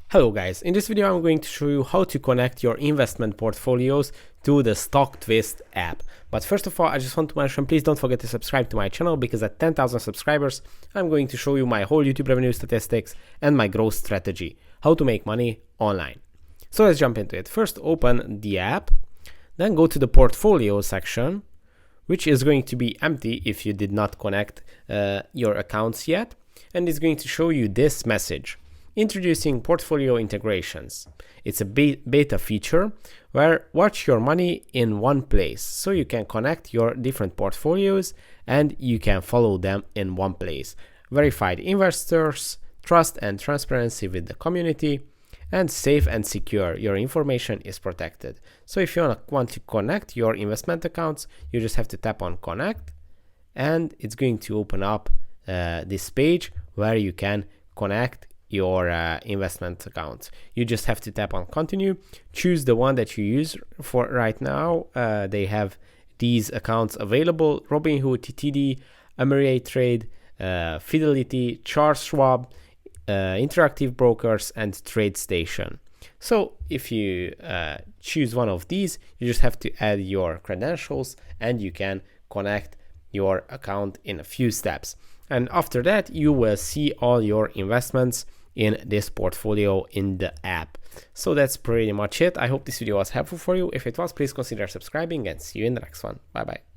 Hello guys, in this video I'm going to show you how to connect your investment portfolios to the Stocktwits app. But first of all, I just want to mention, please don't forget to subscribe to my channel, because at 10,000 subscribers I'm going to show you my whole YouTube revenue statistics and my growth strategy, how to make money online. So let's jump into it. First, open the app, then go to the portfolio section, which is going to be empty if you did not connect your accounts yet, and it's going to show you this message. Introducing portfolio integrations. It's a beta feature where watch your money in one place, so you can connect your different portfolios and you can follow them in one place. Verified investors, trust and transparency with the community, and safe and secure. Your information is protected. So if you want to connect your investment accounts, you just have to tap on connect, and it's going to open up this page where you can connect your investment account. You just have to tap on continue, choose the one that you use for right now. They have these accounts available: Robinhood, TTD, Ameritrade, Fidelity, Charles Schwab, Interactive Brokers, and TradeStation. So if you choose one of these, you just have to add your credentials and you can connect your account in a few steps. And after that, you will see all your investments in this portfolio in the app. So that's pretty much it. I hope this video was helpful for you. If it was, please consider subscribing, and see you in the next one. Bye bye.